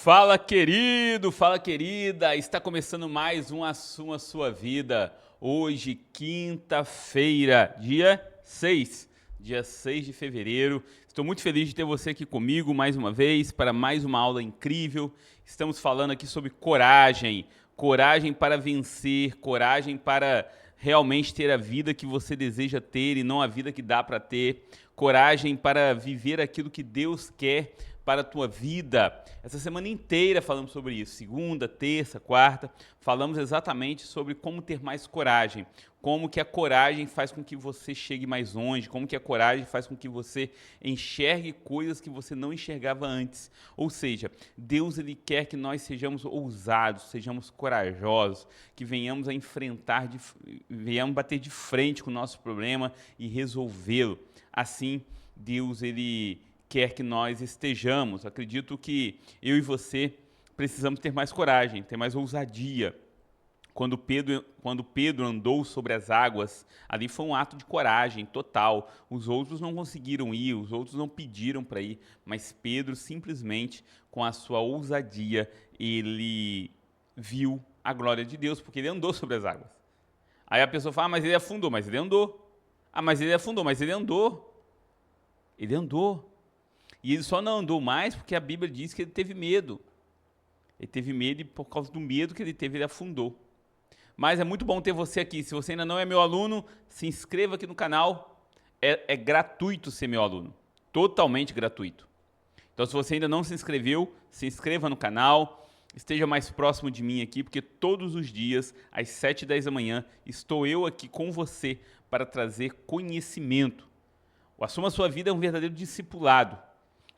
Fala, querido, fala, querida. Está começando mais um Assuma Sua Vida. Hoje, quinta-feira, dia 6 de fevereiro. Estou muito feliz de ter você aqui comigo mais uma vez para mais uma aula incrível. Estamos falando aqui sobre coragem, coragem para vencer, coragem para realmente ter a vida que você deseja ter e não a vida que dá para ter, coragem para viver aquilo que Deus quer para a tua vida. Essa semana inteira falamos sobre isso, segunda, terça, quarta, falamos exatamente sobre como ter mais coragem, como que a coragem faz com que você chegue mais longe, como que a coragem faz com que você enxergue coisas que você não enxergava antes. Ou seja, Deus ele quer que nós sejamos ousados, sejamos corajosos, que venhamos a enfrentar, venhamos bater de frente com o nosso problema e resolvê-lo. Assim, Deus ele quer que nós estejamos. Acredito que eu e você precisamos ter mais coragem, ter mais ousadia. Quando Pedro andou sobre as águas, ali foi um ato de coragem total. Os outros não conseguiram ir, os outros não pediram para ir, mas Pedro simplesmente, com a sua ousadia, ele viu a glória de Deus, porque ele andou sobre as águas. Aí a pessoa fala, mas ele afundou, mas ele andou. Ah, mas ele afundou, mas ele andou. Ele andou. E ele só não andou mais porque a Bíblia diz que ele teve medo. Ele teve medo e por causa do medo que ele teve, ele afundou. Mas é muito bom ter você aqui. Se você ainda não é meu aluno, se inscreva aqui no canal. É gratuito ser meu aluno. Totalmente gratuito. Então, se você ainda não se inscreveu, se inscreva no canal. Esteja mais próximo de mim aqui, porque todos os dias, às 7h10 da manhã, estou eu aqui com você para trazer conhecimento. O Assuma Sua Vida é um verdadeiro discipulado.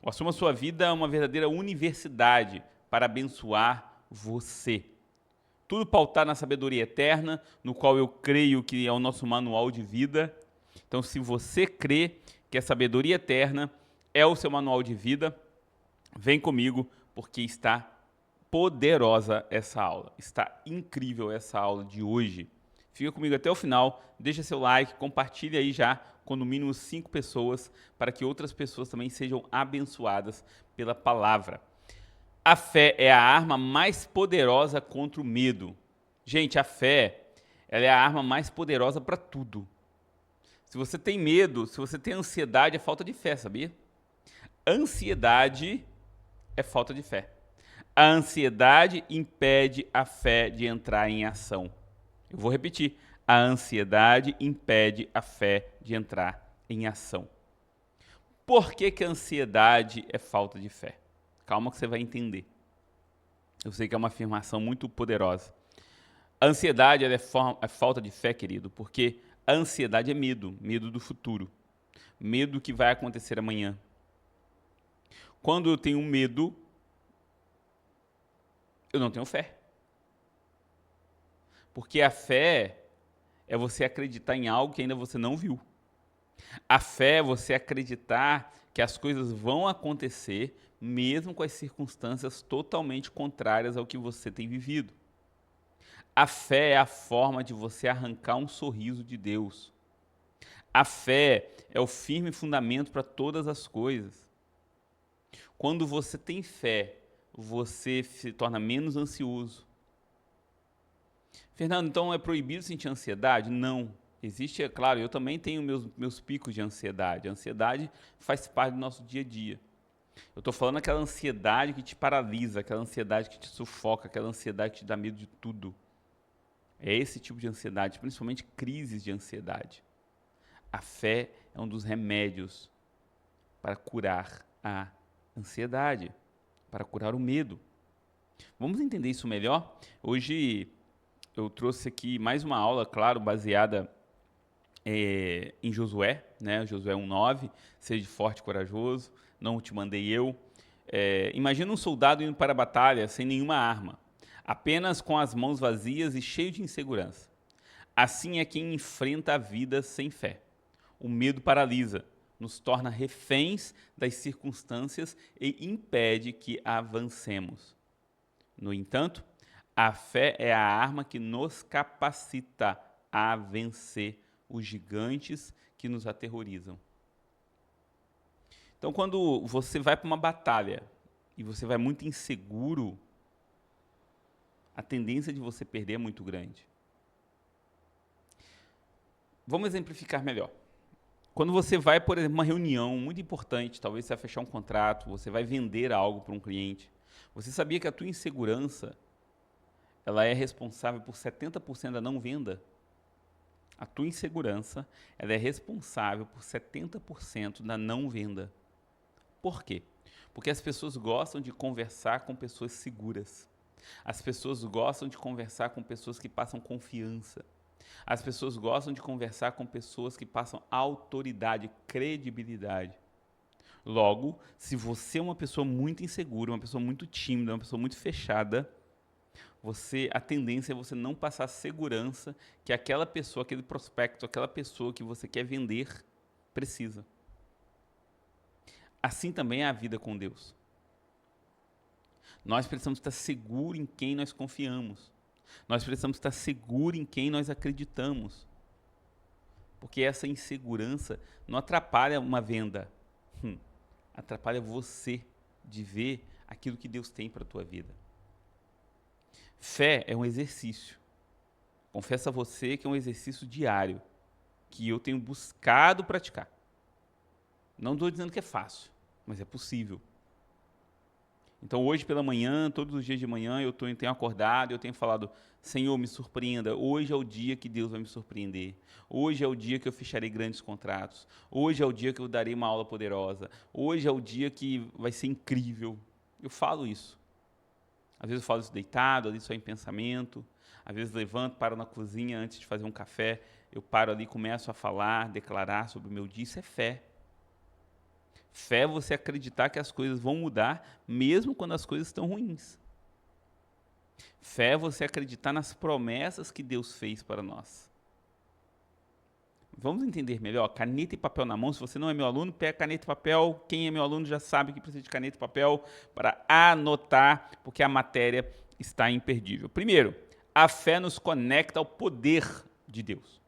O Assuma Sua Vida é uma verdadeira universidade para abençoar você. Tudo pautado na sabedoria eterna, no qual eu creio que é o nosso manual de vida. Então, se você crê que a sabedoria eterna é o seu manual de vida, vem comigo, porque está poderosa essa aula. Está incrível essa aula de hoje. Fica comigo até o final, deixa seu like, compartilha aí já com no mínimo 5 pessoas, para que outras pessoas também sejam abençoadas pela palavra. A fé é a arma mais poderosa contra o medo. Gente, a fé, ela é a arma mais poderosa para tudo. Se você tem medo, se você tem ansiedade, é falta de fé, sabia? Ansiedade é falta de fé. A ansiedade impede a fé de entrar em ação. Eu vou repetir. A ansiedade impede a fé de entrar em ação. Por que que a ansiedade é falta de fé? Calma que você vai entender. Eu sei que é uma afirmação muito poderosa. A ansiedade ela é falta de fé, querido, porque a ansiedade é medo, medo do futuro, medo do que vai acontecer amanhã. Quando eu tenho medo, eu não tenho fé. Porque a fé é você acreditar em algo que ainda você não viu. A fé é você acreditar que as coisas vão acontecer mesmo com as circunstâncias totalmente contrárias ao que você tem vivido. A fé é a forma de você arrancar um sorriso de Deus. A fé é o firme fundamento para todas as coisas. Quando você tem fé, você se torna menos ansioso. Fernando, então é proibido sentir ansiedade? Não. Existe, é claro, eu também tenho meus picos de ansiedade. A ansiedade faz parte do nosso dia a dia. Eu estou falando aquela ansiedade que te paralisa, aquela ansiedade que te sufoca, aquela ansiedade que te dá medo de tudo. É esse tipo de ansiedade, principalmente crises de ansiedade. A fé é um dos remédios para curar a ansiedade, para curar o medo. Vamos entender isso melhor? Hoje eu trouxe aqui mais uma aula, claro, baseada em Josué, né? Josué 1:9, seja forte e corajoso, não te mandei eu. Imagina um soldado indo para a batalha sem nenhuma arma, apenas com as mãos vazias e cheio de insegurança. Assim é quem enfrenta a vida sem fé. O medo paralisa, nos torna reféns das circunstâncias e impede que avancemos. No entanto, a fé é a arma que nos capacita a vencer os gigantes que nos aterrorizam. Então, quando você vai para uma batalha e você vai muito inseguro, a tendência de você perder é muito grande. Vamos exemplificar melhor. Quando você vai, por exemplo, uma reunião muito importante, talvez você vai fechar um contrato, você vai vender algo para um cliente, você sabia que a tua insegurança, ela é responsável por 70% da não venda? A tua insegurança, ela é responsável por 70% da não venda. Por quê? Porque as pessoas gostam de conversar com pessoas seguras. As pessoas gostam de conversar com pessoas que passam confiança. As pessoas gostam de conversar com pessoas que passam autoridade, credibilidade. Logo, se você é uma pessoa muito insegura, uma pessoa muito tímida, uma pessoa muito fechada, a tendência é você não passar segurança que aquela pessoa, aquele prospecto, aquela pessoa que você quer vender precisa. Assim também é a vida com Deus. Nós precisamos estar seguros em quem nós confiamos. Nós precisamos estar seguros em quem nós acreditamos. Porque essa insegurança não atrapalha uma venda. Atrapalha você de ver aquilo que Deus tem para a tua vida. Fé é um exercício. Confesso a você que é um exercício diário, que eu tenho buscado praticar. Não estou dizendo que é fácil, mas é possível. Então hoje pela manhã, todos os dias de manhã, eu tenho acordado, eu tenho falado, Senhor, me surpreenda, hoje é o dia que Deus vai me surpreender, hoje é o dia que eu fecharei grandes contratos, hoje é o dia que eu darei uma aula poderosa, hoje é o dia que vai ser incrível. Eu falo isso. Às vezes eu falo isso deitado, às vezes só em pensamento, às vezes levanto, paro na cozinha antes de fazer um café, eu paro ali, começo a falar, declarar sobre o meu dia, isso é fé. Fé é você acreditar que as coisas vão mudar, mesmo quando as coisas estão ruins. Fé é você acreditar nas promessas que Deus fez para nós. Vamos entender melhor? Caneta e papel na mão. Se você não é meu aluno, pega caneta e papel. Quem é meu aluno já sabe que precisa de caneta e papel para anotar, porque a matéria está imperdível. Primeiro, a fé nos conecta ao poder de Deus.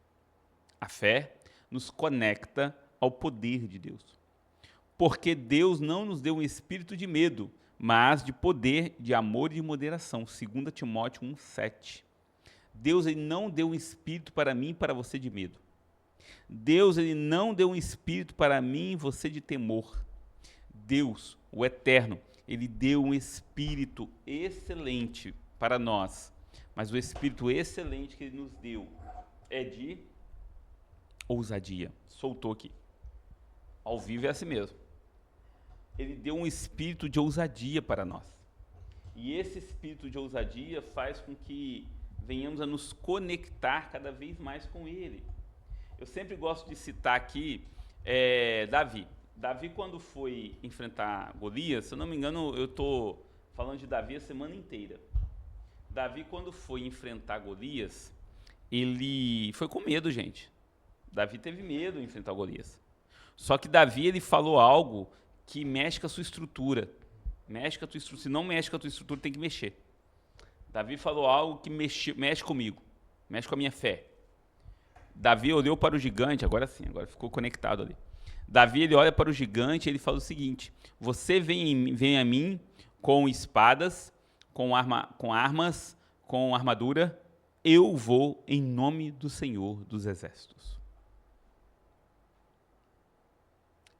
A fé nos conecta ao poder de Deus. Porque Deus não nos deu um espírito de medo, mas de poder, de amor e de moderação. 2 Timóteo 1,7. Deus ele não deu um espírito para mim e para você de medo. Deus ele não deu um espírito para mim e você de temor. Deus, o Eterno, ele deu um espírito excelente para nós. Mas o espírito excelente que ele nos deu é de ousadia. Soltou aqui. Ao vivo é assim mesmo. Ele deu um espírito de ousadia para nós. E esse espírito de ousadia faz com que venhamos a nos conectar cada vez mais com ele. Eu sempre gosto de citar aqui Davi. Davi, quando foi enfrentar Golias, se eu não me engano, eu estou falando de Davi a semana inteira. Davi, quando foi enfrentar Golias, ele foi com medo, gente. Davi teve medo de enfrentar Golias. Só que Davi, ele falou algo que mexe com a sua estrutura. Mexe com a tua estrutura. Se não mexe com a tua estrutura, tem que mexer. Davi falou algo que mexe comigo. Mexe com a minha fé. Davi olhou para o gigante, agora sim, agora ficou conectado ali. Davi, ele olha para o gigante e ele fala o seguinte: você vem a mim com espadas, com armas, com armadura, eu vou em nome do Senhor dos Exércitos.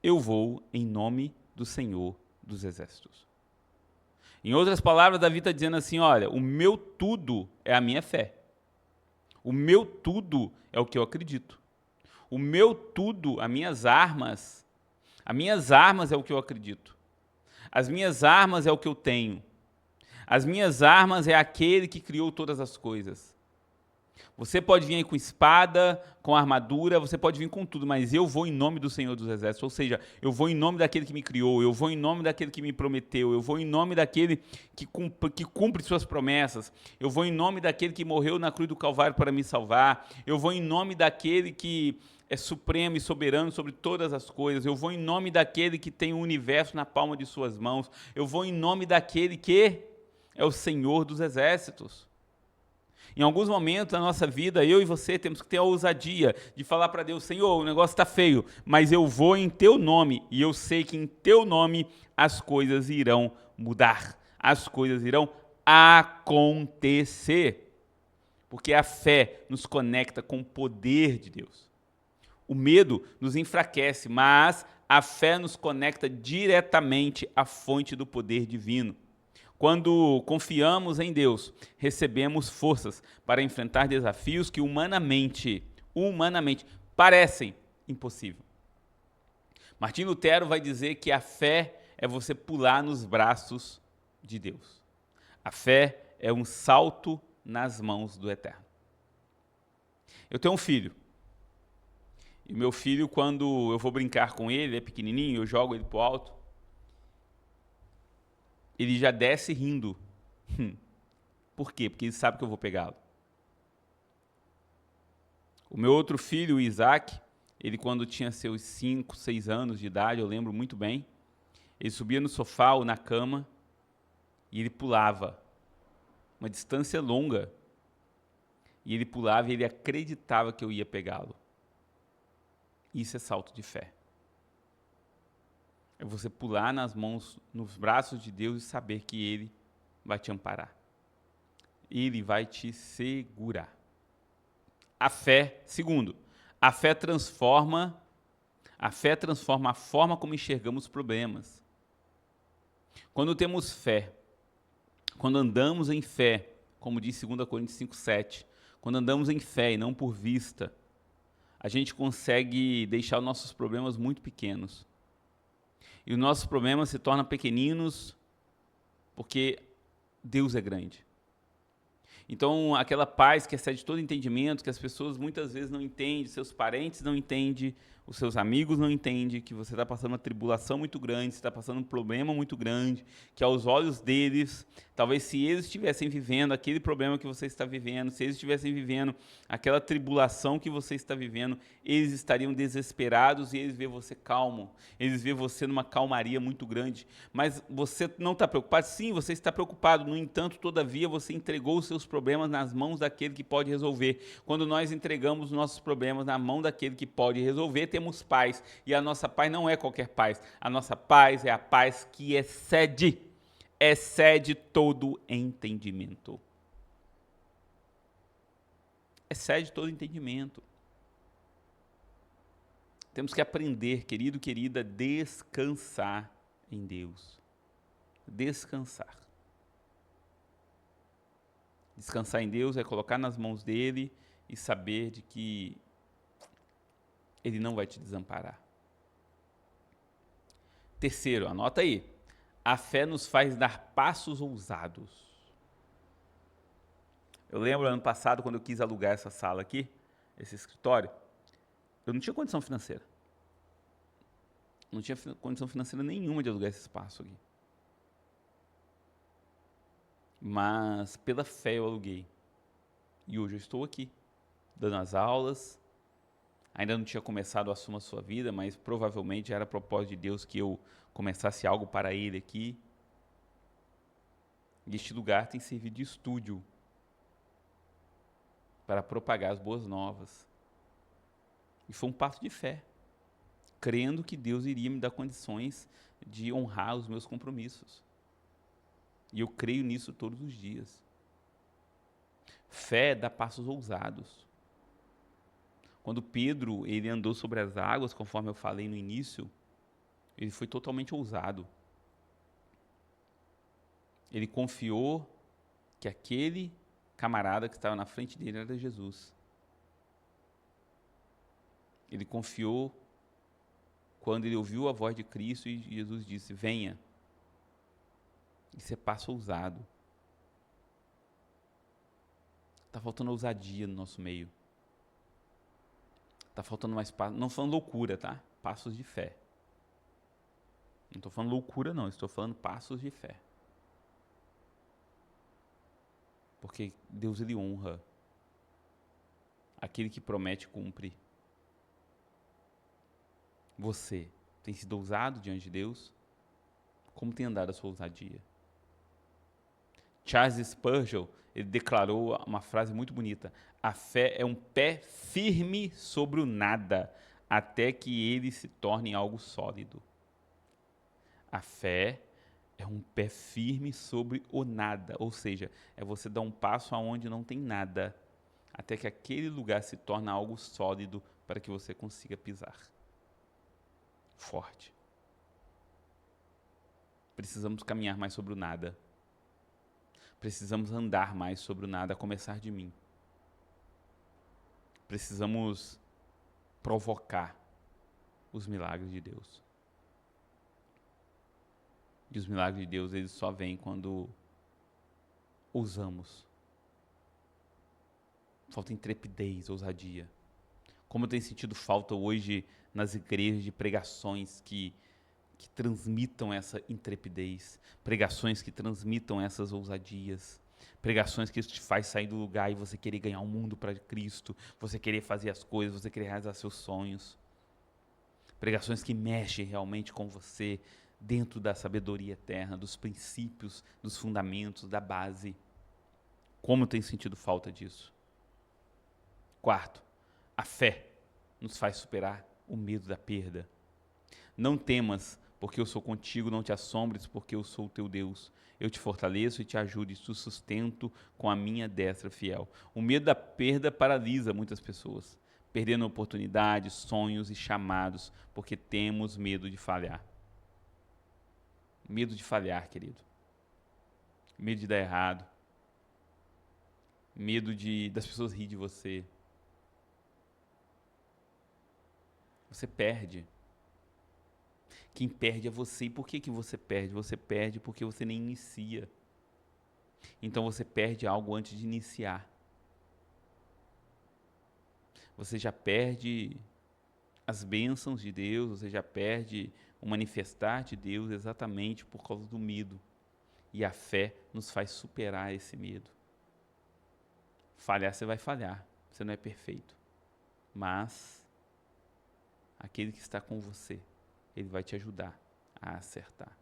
Eu vou em nome do Senhor dos Exércitos. Em outras palavras, Davi está dizendo assim, olha, o meu tudo é a minha fé. O meu tudo é o que eu acredito. O meu tudo, as minhas armas é o que eu acredito. As minhas armas é o que eu tenho. As minhas armas é aquele que criou todas as coisas. Você pode vir aí com espada, com armadura, você pode vir com tudo, mas eu vou em nome do Senhor dos Exércitos, ou seja, eu vou em nome daquele que me criou, eu vou em nome daquele que me prometeu, eu vou em nome daquele que cumpre suas promessas, eu vou em nome daquele que morreu na cruz do Calvário para me salvar, eu vou em nome daquele que é supremo e soberano sobre todas as coisas, eu vou em nome daquele que tem o universo na palma de suas mãos, eu vou em nome daquele que é o Senhor dos Exércitos. Em alguns momentos da nossa vida, eu e você temos que ter a ousadia de falar para Deus: Senhor, o negócio está feio, mas eu vou em teu nome e eu sei que em teu nome as coisas irão mudar, as coisas irão acontecer. Porque a fé nos conecta com o poder de Deus. O medo nos enfraquece, mas a fé nos conecta diretamente à fonte do poder divino. Quando confiamos em Deus, recebemos forças para enfrentar desafios que humanamente parecem impossíveis. Martim Lutero vai dizer que a fé é você pular nos braços de Deus. A fé é um salto nas mãos do Eterno. Eu tenho um filho. E o meu filho, quando eu vou brincar com ele, ele é pequenininho, eu jogo ele pro alto, ele já desce rindo. Por quê? Porque ele sabe que eu vou pegá-lo. O meu outro filho, o Isaac, ele quando tinha seus 5, 6 anos de idade, eu lembro muito bem, ele subia no sofá ou na cama e ele pulava uma distância longa. E ele pulava e ele acreditava que eu ia pegá-lo. Isso é salto de fé. É você pular nas mãos, nos braços de Deus e saber que Ele vai te amparar. Ele vai te segurar. A fé, segundo, a fé transforma a forma como enxergamos os problemas. Quando temos fé, quando andamos em fé, como diz 2 Coríntios 5:7, quando andamos em fé e não por vista, a gente consegue deixar os nossos problemas muito pequenos. E os nossos problemas se tornam pequeninos porque Deus é grande. Então, aquela paz que excede todo entendimento, que as pessoas muitas vezes não entendem, seus parentes não entendem, os seus amigos não entendem, que você está passando uma tribulação muito grande, você está passando um problema muito grande, que aos olhos deles, talvez se eles estivessem vivendo aquele problema que você está vivendo, se eles estivessem vivendo aquela tribulação que você está vivendo, eles estariam desesperados e eles veem você calmo, eles veem você numa calmaria muito grande. Mas você não está preocupado? Sim, você está preocupado. No entanto, todavia, você entregou os seus problemas nas mãos daquele que pode resolver. Quando nós entregamos os nossos problemas na mão daquele que pode resolver, temos paz. E a nossa paz não é qualquer paz. A nossa paz é a paz que excede todo entendimento. Excede todo entendimento. Temos que aprender, querido, querida, descansar em Deus. Descansar. Descansar em Deus é colocar nas mãos dele e saber de que ele não vai te desamparar. Terceiro, anota aí. A fé nos faz dar passos ousados. Eu lembro ano passado, quando eu quis alugar essa sala aqui, esse escritório, eu não tinha condição financeira. Não tinha condição financeira nenhuma de alugar esse espaço aqui. Mas pela fé eu aluguei. E hoje eu estou aqui, dando as aulas. Ainda não tinha começado o Assuma a Sua Vida, mas provavelmente era propósito de Deus que eu começasse algo para Ele aqui. E este lugar tem servido de estúdio para propagar as boas novas. E foi um passo de fé, crendo que Deus iria me dar condições de honrar os meus compromissos. E eu creio nisso todos os dias. Fé dá passos ousados. Quando Pedro ele andou sobre as águas, conforme eu falei no início, ele foi totalmente ousado. Ele confiou que aquele camarada que estava na frente dele era Jesus. Ele confiou quando ele ouviu a voz de Cristo e Jesus disse: venha. Isso é passo ousado. Está faltando ousadia no nosso meio. Está faltando mais passos. Não falando loucura, tá? Passos de fé. Não estou falando loucura, não. Estou falando passos de fé. Porque Deus, ele honra. Aquele que promete, cumpre. Você tem sido ousado diante de Deus? Como tem andado a sua ousadia? Charles Spurgeon, ele declarou uma frase muito bonita: a fé é um pé firme sobre o nada, até que ele se torne algo sólido. A fé é um pé firme sobre o nada, ou seja, é você dar um passo aonde não tem nada, até que aquele lugar se torne algo sólido para que você consiga pisar. Forte. Precisamos caminhar mais sobre o nada. Precisamos andar mais sobre o nada, a começar de mim. Precisamos provocar os milagres de Deus. E os milagres de Deus, eles só vêm quando ousamos. Falta intrepidez, ousadia. Como eu tenho sentido falta hoje nas igrejas de pregações que transmitam essa intrepidez, pregações que transmitam essas ousadias, pregações que te faz sair do lugar e você querer ganhar o mundo para Cristo, você querer fazer as coisas, você querer realizar seus sonhos. Pregações que mexem realmente com você, dentro da sabedoria eterna, dos princípios, dos fundamentos, da base. Como eu tenho sentido falta disso. Quarto, a fé nos faz superar o medo da perda. Não temas, porque eu sou contigo, não te assombres, porque eu sou o teu Deus. Eu te fortaleço e te ajudo e te sustento com a minha destra fiel. O medo da perda paralisa muitas pessoas, perdendo oportunidades, sonhos e chamados, porque temos medo de falhar. Medo de falhar, querido. Medo de dar errado. Medo das pessoas rirem de você. Você perde. Quem perde é você. E por que você perde? Você perde porque você nem inicia. Então você perde algo antes de iniciar. Você já perde as bênçãos de Deus, você já perde o manifestar de Deus exatamente por causa do medo. E a fé nos faz superar esse medo. Falhar, você vai falhar. Você não é perfeito. Mas aquele que está com você, ele vai te ajudar a acertar.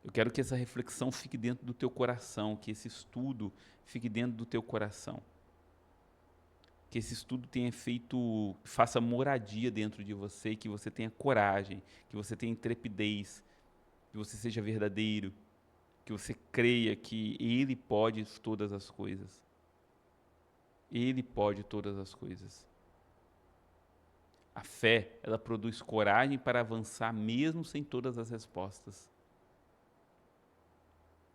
Eu quero que essa reflexão fique dentro do teu coração, que esse estudo fique dentro do teu coração. Que esse estudo faça moradia dentro de você, que você tenha coragem, que você tenha intrepidez, que você seja verdadeiro, que você creia que Ele pode todas as coisas. Ele pode todas as coisas. A fé, ela produz coragem para avançar mesmo sem todas as respostas.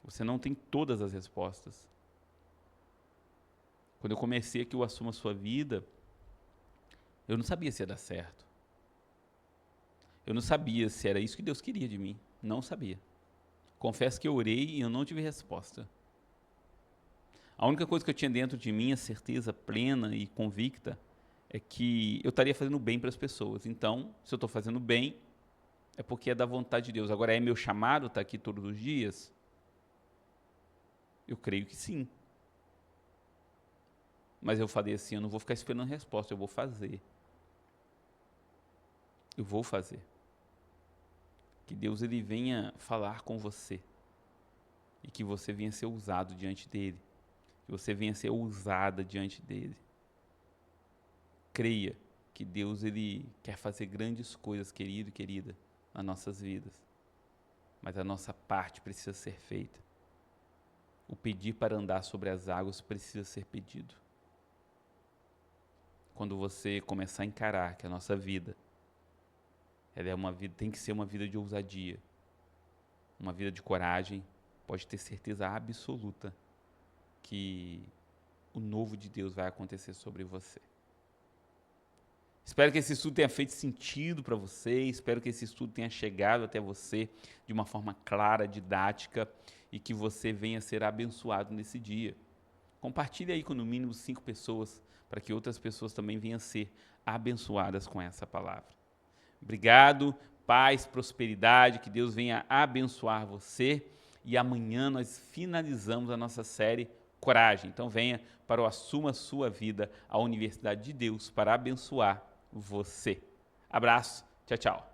Você não tem todas as respostas. Quando eu comecei aqui o Assuma a Sua Vida, eu não sabia se ia dar certo. Eu não sabia se era isso que Deus queria de mim. Não sabia. Confesso que eu orei e eu não tive resposta. A única coisa que eu tinha dentro de mim, a certeza plena e convicta, é que eu estaria fazendo bem para as pessoas. Então, se eu estou fazendo bem, é porque é da vontade de Deus. Agora, é meu chamado estar aqui todos os dias? Eu creio que sim. Mas eu falei assim, eu não vou ficar esperando resposta, eu vou fazer. Eu vou fazer. Que Deus ele venha falar com você. E que você venha ser ousado diante dele. Que você venha ser ousada diante dele. Creia que Deus ele quer fazer grandes coisas, querido e querida, nas nossas vidas. Mas a nossa parte precisa ser feita. O pedir para andar sobre as águas precisa ser pedido. Quando você começar a encarar que a nossa vida, ela é uma vida, tem que ser uma vida de ousadia, uma vida de coragem, pode ter certeza absoluta que o novo de Deus vai acontecer sobre você. Espero que esse estudo tenha feito sentido para você, espero que esse estudo tenha chegado até você de uma forma clara, didática e que você venha ser abençoado nesse dia. Compartilhe aí com no mínimo 5 pessoas, para que outras pessoas também venham ser abençoadas com essa palavra. Obrigado, paz, prosperidade, que Deus venha abençoar você e amanhã nós finalizamos a nossa série Coragem. Então venha para o Assuma Sua Vida, a Universidade de Deus, para abençoar você. Abraço, tchau, tchau.